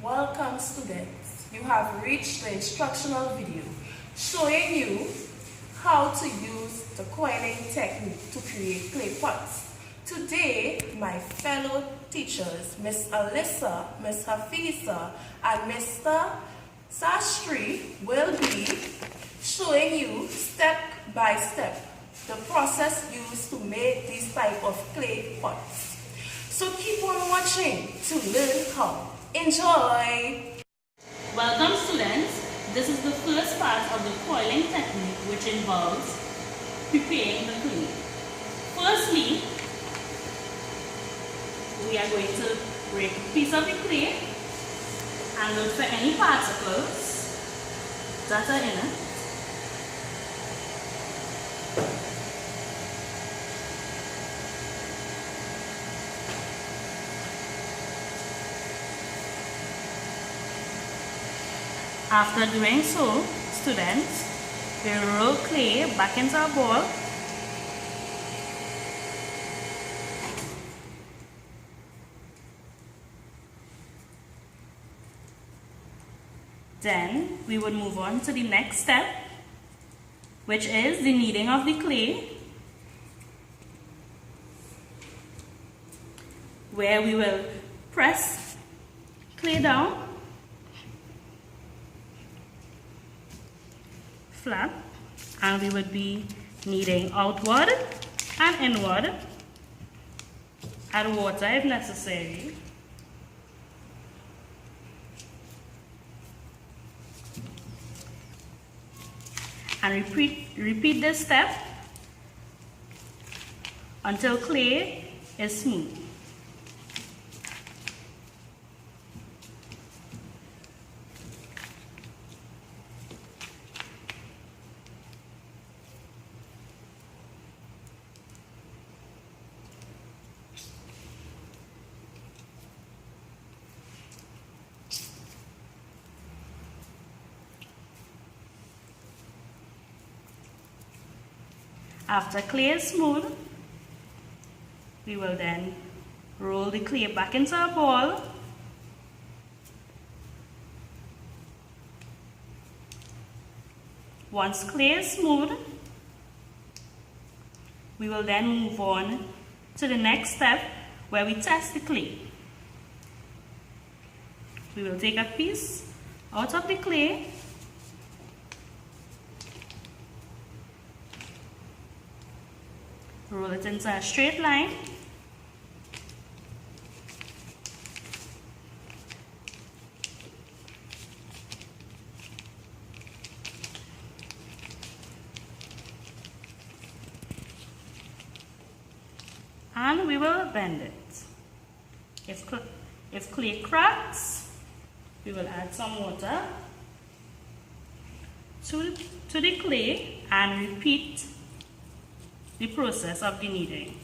Welcome students. You have reached the instructional video showing you how to use the coiling technique to create clay pots. Today, my fellow teachers, Miss Alyssa, Miss Hafiza, and Mr. Sastry will be showing you step by step the process used to make these type of clay pots. So keep on watching to learn how. Enjoy! Welcome students. This is the first part of the coiling technique, which involves preparing the clay. Firstly, we are going to break a piece of the clay and look for any particles that are in it. After doing so, students, we roll clay back into a ball. Then we would move on to the next step, which is the kneading of the clay, where we will press clay down flat, and we would be kneading outward and inward. Add water if necessary. And repeat this step until clay is smooth. After clay is smooth, we will then roll the clay back into a ball. Once clay is smooth, we will then move on to the next step where we test the clay. We will take a piece out of the clay . Roll it into a straight line. And we will bend it. If clay cracks, we will add some water to the clay and repeat the process of the kneading.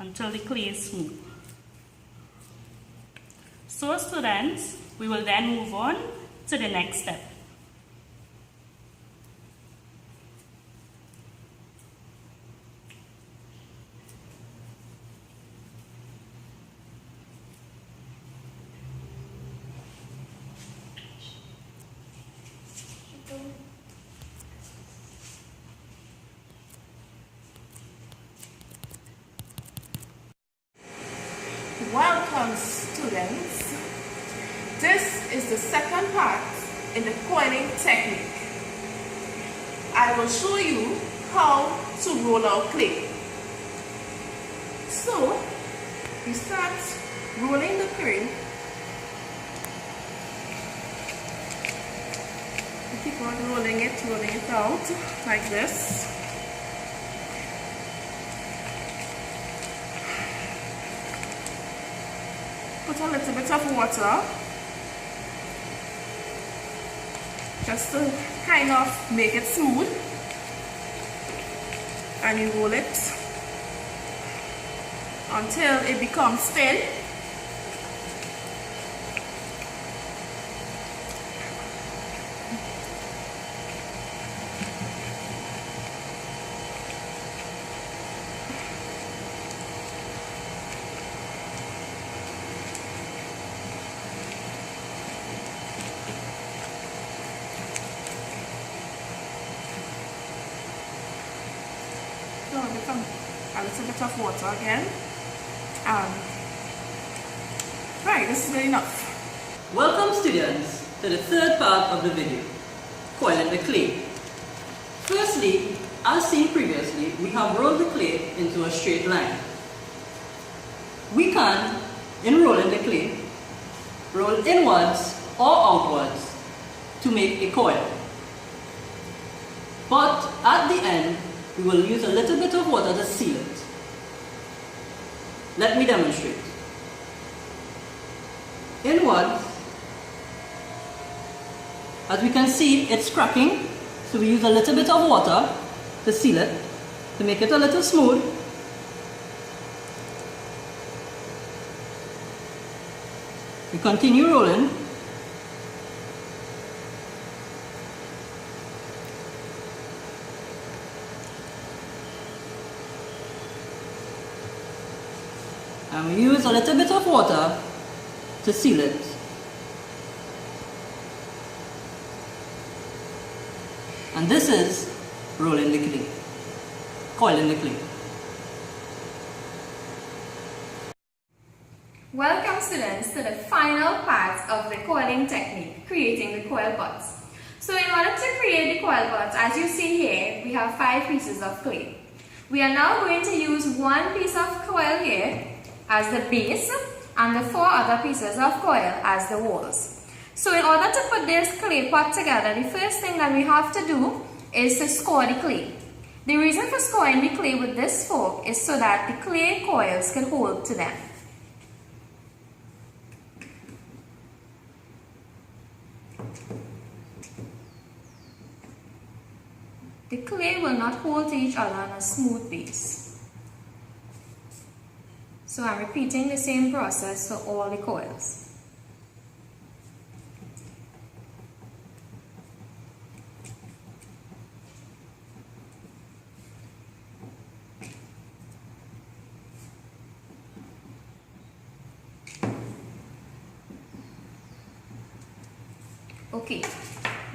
Until the clay is smooth. So students, we will then move on to the next step. Welcome students. This is the second part in the coiling technique. I will show you how to roll out clay. So, you start rolling the clay. You keep on rolling it out like this. Put a little bit of water just to kind of make it smooth. and you roll it until it becomes thin. A little bit of water again. Right, this is good enough. Welcome students to the third part of the video, coiling the clay. Firstly, as seen previously, we have rolled the clay into a straight line. We can, in rolling the clay, roll inwards or outwards to make a coil. But at the end, we will use a little bit of water to seal it. Let me demonstrate. Inwards, as we can see, it's cracking, so we use a little bit of water to seal it, to make it a little smooth. We continue rolling. And we use a little bit of water to seal it. And this is rolling the clay, coiling the clay. Welcome students to the final part of the coiling technique, creating the coil butts. So in order to create the coil butts, as you see here, we have 5 pieces of clay. We are now going to use one piece of coil here as the base and the 4 other pieces of coil as the walls. So in order to put this clay pot together, the first thing that we have to do is to score the clay. The reason for scoring the clay with this fork is so that the clay coils can hold to them. The clay will not hold to each other on a smooth base. So I'm repeating the same process for all the coils. Okay,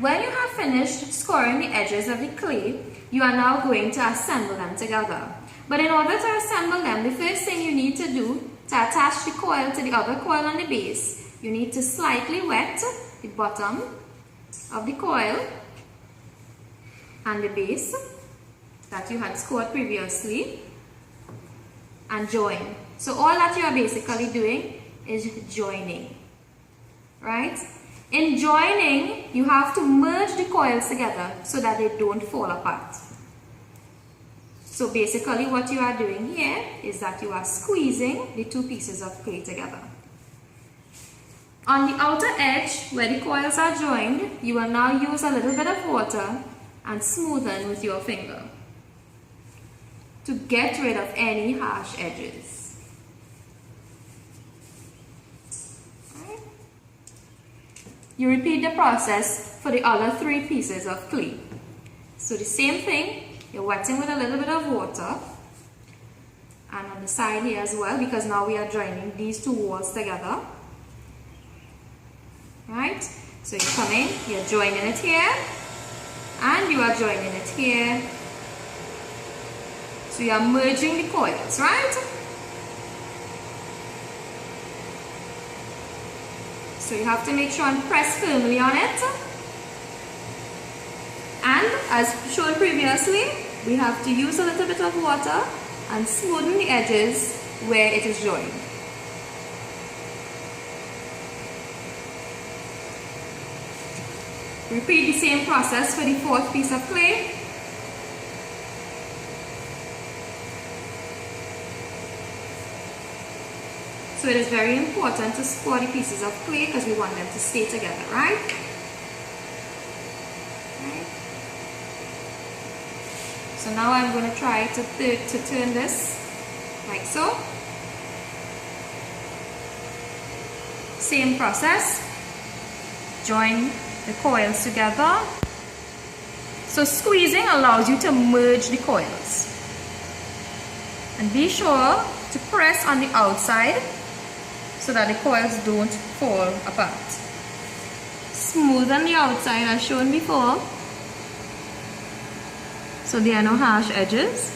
when you have finished scoring the edges of the clay, you are now going to assemble them together. But in order to assemble them, the first thing you need to do to attach the coil to the other coil on the base, you need to slightly wet the bottom of the coil and the base that you had scored previously and join. So all that you are basically doing is joining, right? In joining, you have to merge the coils together so that they don't fall apart. So basically what you are doing here is that you are squeezing the 2 pieces of clay together. On the outer edge where the coils are joined, you will now use a little bit of water and smoothen with your finger to get rid of any harsh edges. Right. You repeat the process for the other 3 pieces of clay. So the same thing. You're wetting with a little bit of water and on the side here as well, because now we are joining these 2 walls together, right? So you come in, you're joining it here and you are joining it here. So you are merging the coils, right? So you have to make sure and press firmly on it. And as shown previously, we have to use a little bit of water and smoothen the edges where it is joined. Repeat the same process for the 4th piece of clay. So it is very important to score the pieces of clay because we want them to stay together, right? So now I'm going to try to turn this like so. Same process. Join the coils together. So squeezing allows you to merge the coils. And be sure to press on the outside so that the coils don't fall apart. Smooth on the outside as shown before, so there are no harsh edges.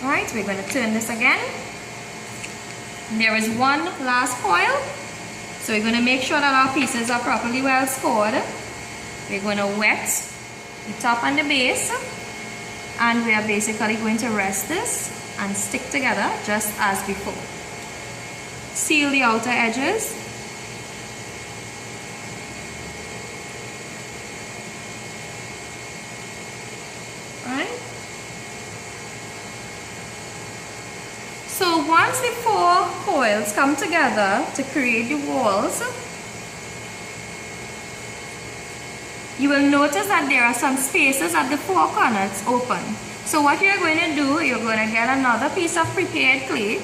Right, we're going to turn this again. There is one last coil, so we're going to make sure that our pieces are properly well scored. We're going to wet the top and the base, and we are basically going to rest this and stick together just as before. Seal the outer edges. Right? So once the 4 coils come together to create the walls, you will notice that there are some spaces at the 4 corners open. So what you're going to do, you're going to get another piece of prepared clay,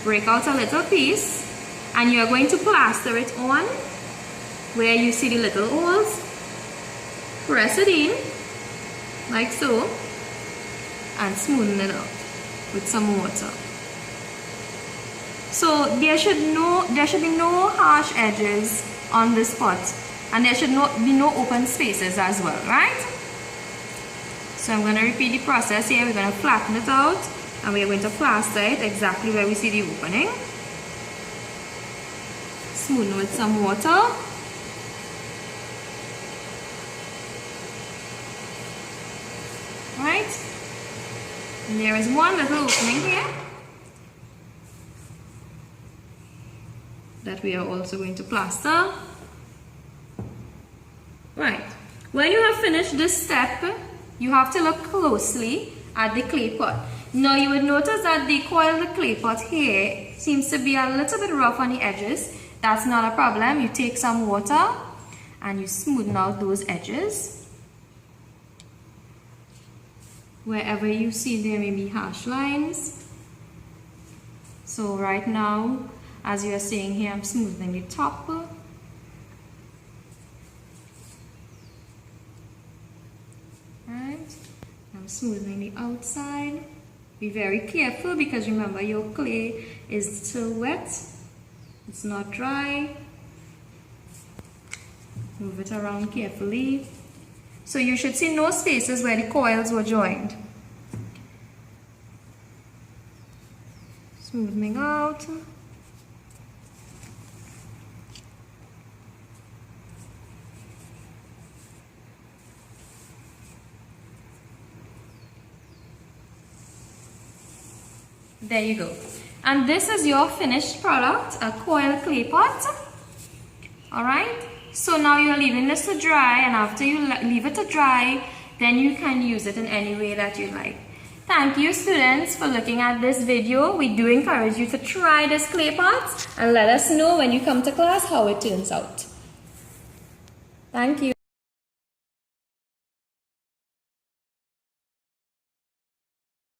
break out a little piece, and you're going to plaster it on where you see the little holes. Press it in like so and smoothen it out with some water. So there should be no harsh edges on this pot, and there should be no open spaces as well, right? So I'm going to repeat the process here. We're going to flatten it out, and we're going to plaster it exactly where we see the opening. Smoothen with some water. Right? And there is one little opening here that we are also going to plaster. Right. When you have finished this step, you have to look closely at the clay pot. Now you would notice that the coiled clay pot here seems to be a little bit rough on the edges. That's not a problem. You take some water and you smoothen out those edges. Wherever you see there may be harsh lines. So right now, as you are seeing here, I'm smoothing the top. Right. I'm smoothing the outside. Be very careful because remember your clay is still wet. It's not dry. Move it around carefully. So you should see no spaces where the coils were joined. Smoothing out. There you go. And this is your finished product, a coil clay pot. Alright, so now you're leaving this to dry, and after you leave it to dry, then you can use it in any way that you like. Thank you students for looking at this video. We do encourage you to try this clay pot and let us know when you come to class how it turns out. Thank you.